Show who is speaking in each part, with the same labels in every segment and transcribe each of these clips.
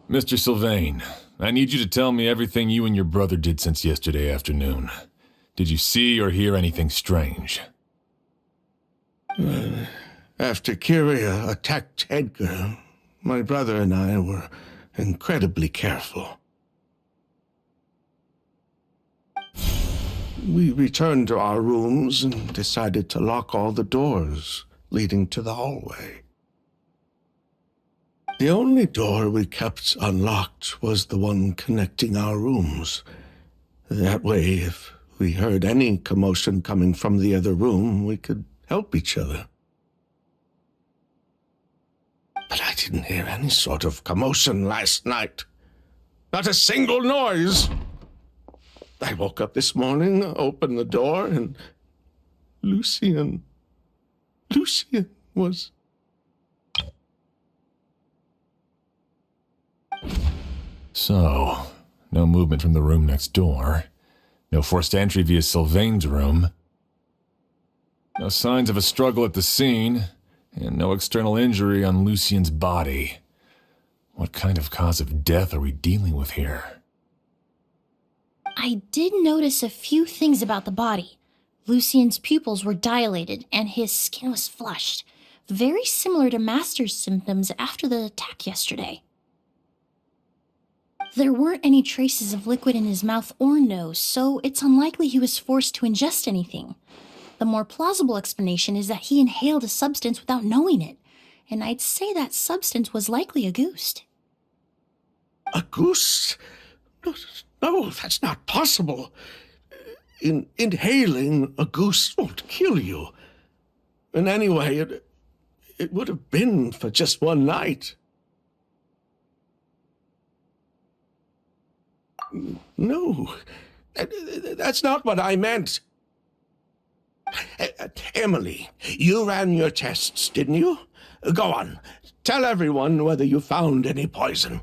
Speaker 1: Mr. Sylvain, I need you to tell me everything you and your brother did since yesterday afternoon. Did you see or hear anything strange?
Speaker 2: After Kyria attacked Edgar, my brother and I were incredibly careful. We returned to our rooms and decided to lock all the doors leading to the hallway. The only door we kept unlocked was the one connecting our rooms. That way, if we heard any commotion coming from the other room, we could help each other. But I didn't hear any sort of commotion last night. Not a single noise. I woke up this morning, opened the door, and Lucien was...
Speaker 1: So, no movement from the room next door. No forced entry via Sylvain's room. No signs of a struggle at the scene. And no external injury on Lucien's body. What kind of cause of death are we dealing with here?
Speaker 3: I did notice a few things about the body. Lucien's pupils were dilated and his skin was flushed, very similar to Master's symptoms after the attack yesterday. There weren't any traces of liquid in his mouth or nose, so it's unlikely he was forced to ingest anything. The more plausible explanation is that he inhaled a substance without knowing it, and I'd say that substance was likely Auguste.
Speaker 2: Auguste? No, that's not possible. Inhaling Auguste won't kill you. And anyway, it would have been for just one night. No, that's not what I meant. Emily, you ran your tests, didn't you? Go on, tell everyone whether you found any poison.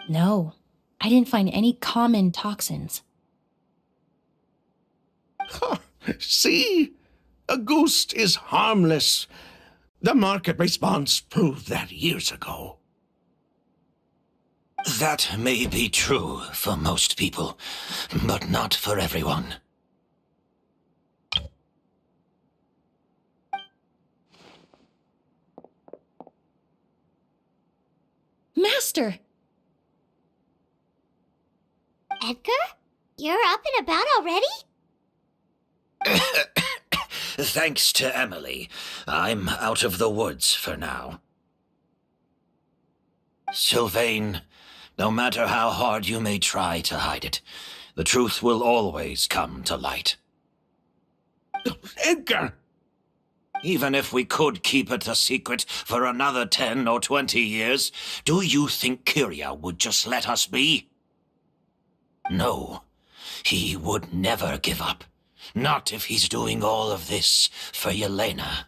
Speaker 3: No, I didn't find any common toxins.
Speaker 2: See? Auguste is harmless. The market response proved that years ago.
Speaker 4: That may be true for most people, but not for everyone.
Speaker 3: Master!
Speaker 5: Edgar? You're up and about already?
Speaker 4: Thanks to Emily, I'm out of the woods for now. Sylvain, no matter how hard you may try to hide it, the truth will always come to light.
Speaker 2: Edgar!
Speaker 4: Even if we could keep it a secret for another 10 or 20 years, do you think Kyria would just let us be? No, he would never give up. Not if he's doing all of this for Yelena.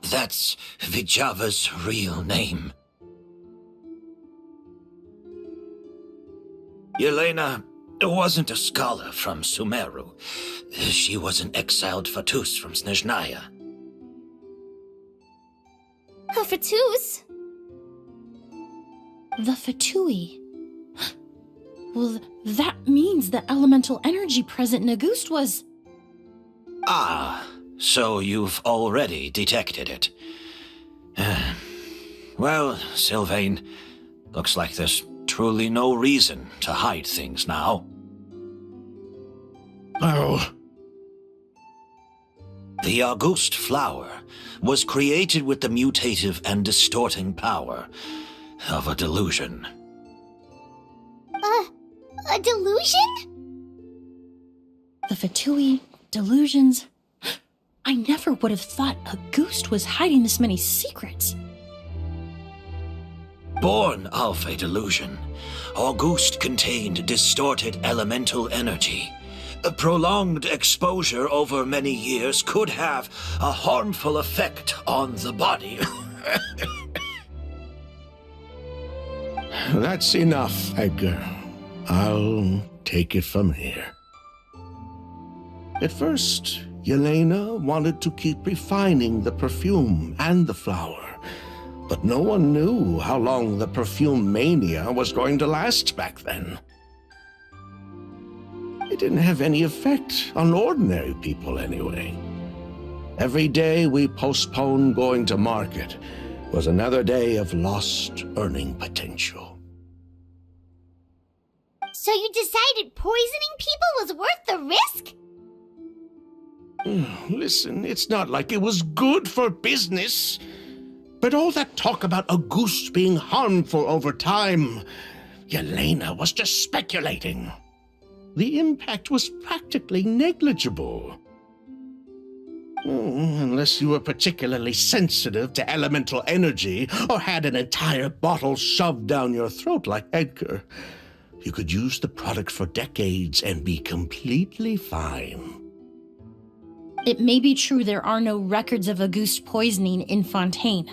Speaker 4: That's Vijava's real name. Yelena wasn't a scholar from Sumeru. She was an exiled Fatus from Snezhnaya.
Speaker 5: A Fatus?
Speaker 3: The Fatui. Well, that means the elemental energy present in Auguste was...
Speaker 4: Ah, so you've already detected it. Well, Sylvain, looks like there's truly no reason to hide things now.
Speaker 2: Oh.
Speaker 4: The Auguste flower was created with the mutative and distorting power of a delusion.
Speaker 5: A delusion?
Speaker 3: The Fatui, delusions... I never would have thought Auguste was hiding this many secrets.
Speaker 4: Born of a delusion, Auguste contained distorted elemental energy. A prolonged exposure over many years could have a harmful effect on the body.
Speaker 2: That's enough, Edgar. I'll take it from here. At first, Yelena wanted to keep refining the perfume and the flower, but no one knew how long the perfume mania was going to last back then. It didn't have any effect on ordinary people anyway. Every day we postponed going to market was another day of lost earning potential.
Speaker 5: So you decided poisoning people was worth the risk?
Speaker 2: Listen, it's not like it was good for business. But all that talk about Auguste being harmful over time, Yelena was just speculating. The impact was practically negligible. Unless you were particularly sensitive to elemental energy or had an entire bottle shoved down your throat like Edgar, you could use the product for decades and be completely fine.
Speaker 3: It may be true there are no records of Auguste poisoning in Fontaine.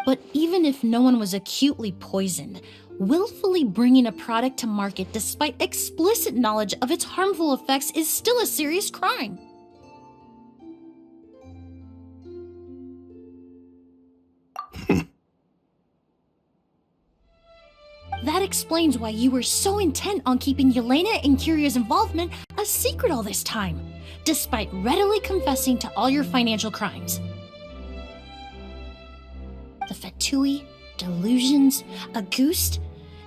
Speaker 3: But even if no one was acutely poisoned, willfully bringing a product to market despite explicit knowledge of its harmful effects is still a serious crime. That explains why you were so intent on keeping Yelena and Kyria's involvement a secret all this time, despite readily confessing to all your financial crimes. The Fatui, delusions, Auguste.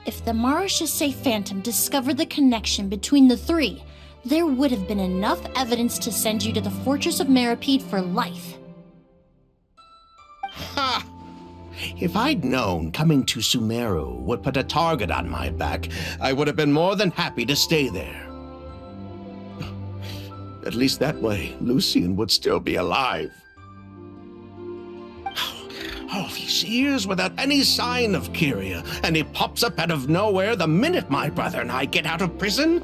Speaker 3: If the Marechaussee Phantom discovered the connection between the three, there would have been enough evidence to send you to the Fortress of Meripede for life.
Speaker 2: Ha! If I'd known coming to Sumeru would put a target on my back, I would have been more than happy to stay there. At least that way, Lucien would still be alive. All these years without any sign of Kyria, and he pops up out of nowhere the minute my brother and I get out of prison?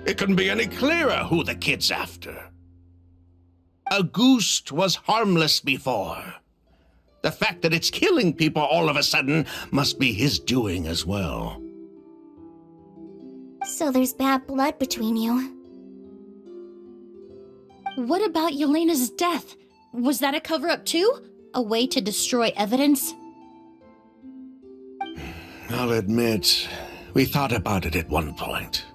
Speaker 2: It couldn't be any clearer who the kid's after. Auguste was harmless before. The fact that it's killing people all of a sudden must be his doing as well.
Speaker 5: So there's bad blood between you.
Speaker 3: What about Yelena's death? Was that a cover-up too? A way to destroy evidence?
Speaker 2: I'll admit, we thought about it at one point.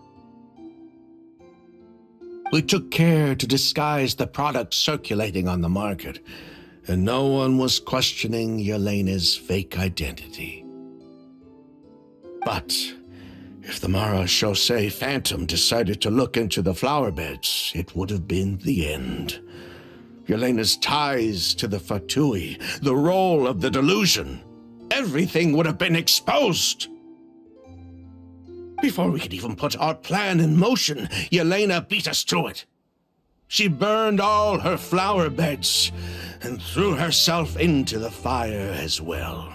Speaker 2: We took care to disguise the product circulating on the market, and no one was questioning Yelena's fake identity. But if the Marechaussee Phantom decided to look into the flower beds, it would have been the end. Yelena's ties to the Fatui, the role of the delusion, everything would have been exposed. Before we could even put our plan in motion, Yelena beat us to it. She burned all her flower beds and threw herself into the fire as well.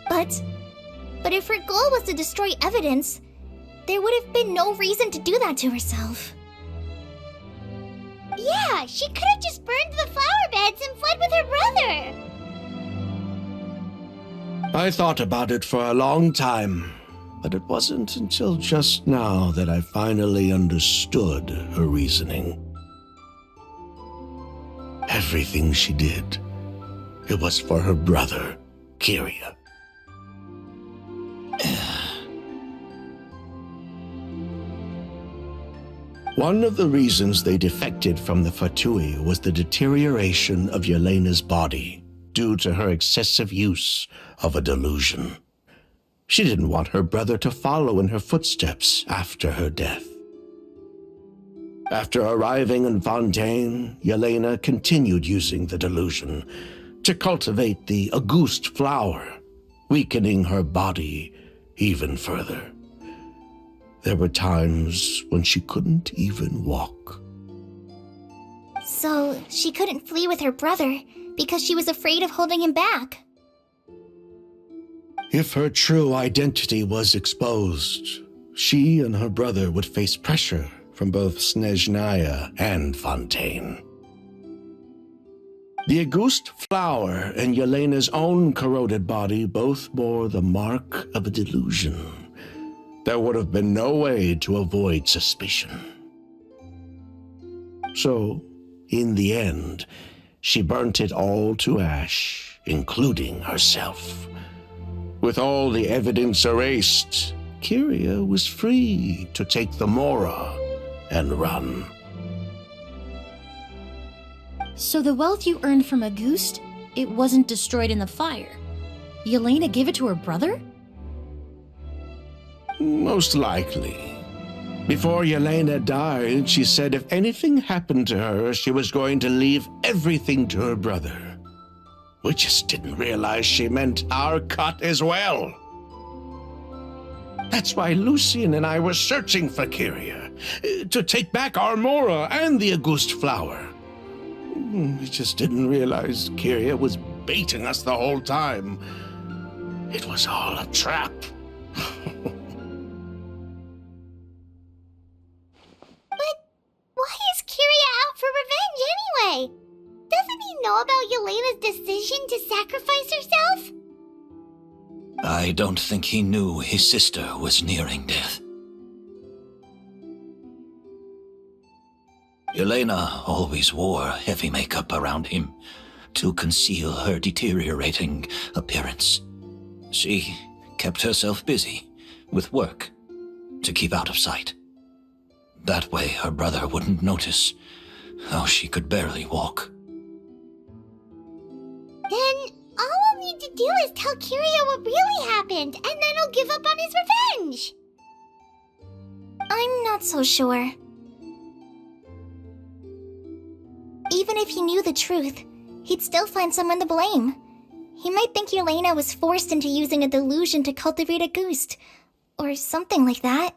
Speaker 5: But if her goal was to destroy evidence, there would have been no reason to do that to herself. Yeah, she could have just burned the flower beds and fled with her brother.
Speaker 2: I thought about it for a long time, but it wasn't until just now that I finally understood her reasoning. Everything she did, it was for her brother, Kyria. One of the reasons they defected from the Fatui was the deterioration of Yelena's body due to her excessive use of a delusion. She didn't want her brother to follow in her footsteps after her death. After arriving in Fontaine, Yelena continued using the delusion to cultivate the Auguste flower, weakening her body even further. There were times when she couldn't even walk.
Speaker 5: So she couldn't flee with her brother because she was afraid of holding him back.
Speaker 2: If her true identity was exposed, she and her brother would face pressure from both Snezhnaya and Fontaine. The Auguste flower and Yelena's own corroded body both bore the mark of a delusion. There would have been no way to avoid suspicion. So, in the end, she burnt it all to ash, including herself. With all the evidence erased, Kyria was free to take the Mora and run.
Speaker 3: So the wealth you earned from Auguste, it wasn't destroyed in the fire. Yelena gave it to her brother?
Speaker 2: Most likely. Before Yelena died, she said if anything happened to her, she was going to leave everything to her brother. We just didn't realize she meant our cut as well. That's why Lucian and I were searching for Kyria, to take back our Mora and the Auguste flower. We just didn't realize Kyria was baiting us the whole time. It was all a trap.
Speaker 5: Why is Kyria out for revenge anyway? Doesn't he know about Yelena's decision to sacrifice herself?
Speaker 4: I don't think he knew his sister was nearing death. Yelena always wore heavy makeup around him to conceal her deteriorating appearance. She kept herself busy with work to keep out of sight. That way her brother wouldn't notice how she could barely walk.
Speaker 5: Then all we'll need to do is tell Kyria what really happened, and then he'll give up on his revenge. I'm not so sure. Even if he knew the truth, he'd still find someone to blame. He might think Yelena was forced into using a delusion to cultivate Auguste, or something like that.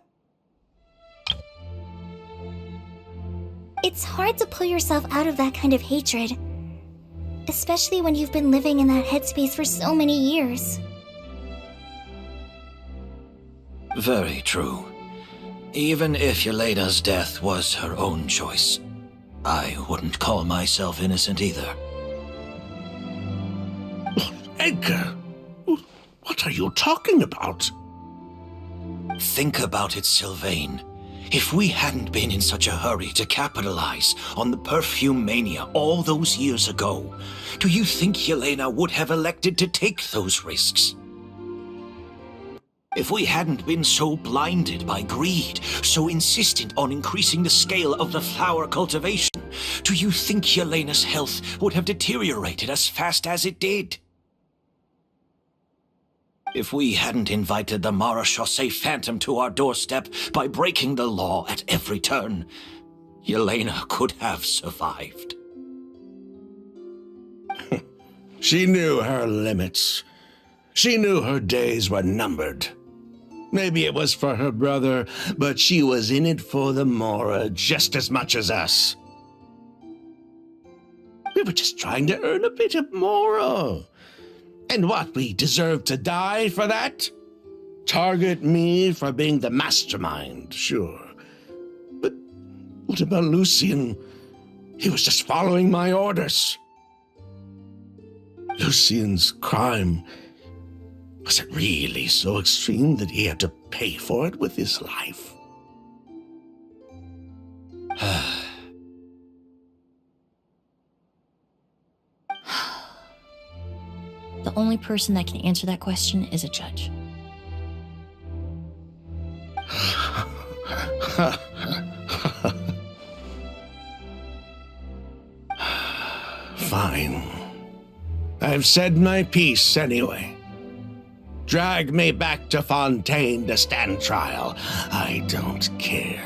Speaker 5: It's hard to pull yourself out of that kind of hatred, especially when you've been living in that headspace for so many years.
Speaker 4: Very true. Even if Yelena's death was her own choice, I wouldn't call myself innocent either.
Speaker 2: Edgar, what are you talking about?
Speaker 4: Think about it, Sylvain. If we hadn't been in such a hurry to capitalize on the perfume mania all those years ago, do you think Yelena would have elected to take those risks? If we hadn't been so blinded by greed, so insistent on increasing the scale of the flower cultivation, do you think Yelena's health would have deteriorated as fast as it did? If we hadn't invited the Marechaussee Phantom to our doorstep by breaking the law at every turn, Yelena could have survived.
Speaker 2: She knew her limits. She knew her days were numbered. Maybe it was for her brother, but she was in it for the Mora just as much as us. We were just trying to earn a bit of Mora. And what, we deserve to die for that? Target me for being the mastermind, sure. But what about Lucian? He was just following my orders. Lucian's crime, was it really so extreme that he had to pay for it with his life?
Speaker 3: The only person that can answer that question is a judge.
Speaker 2: Fine. I've said my piece anyway. Drag me back to Fontaine to stand trial. I don't care.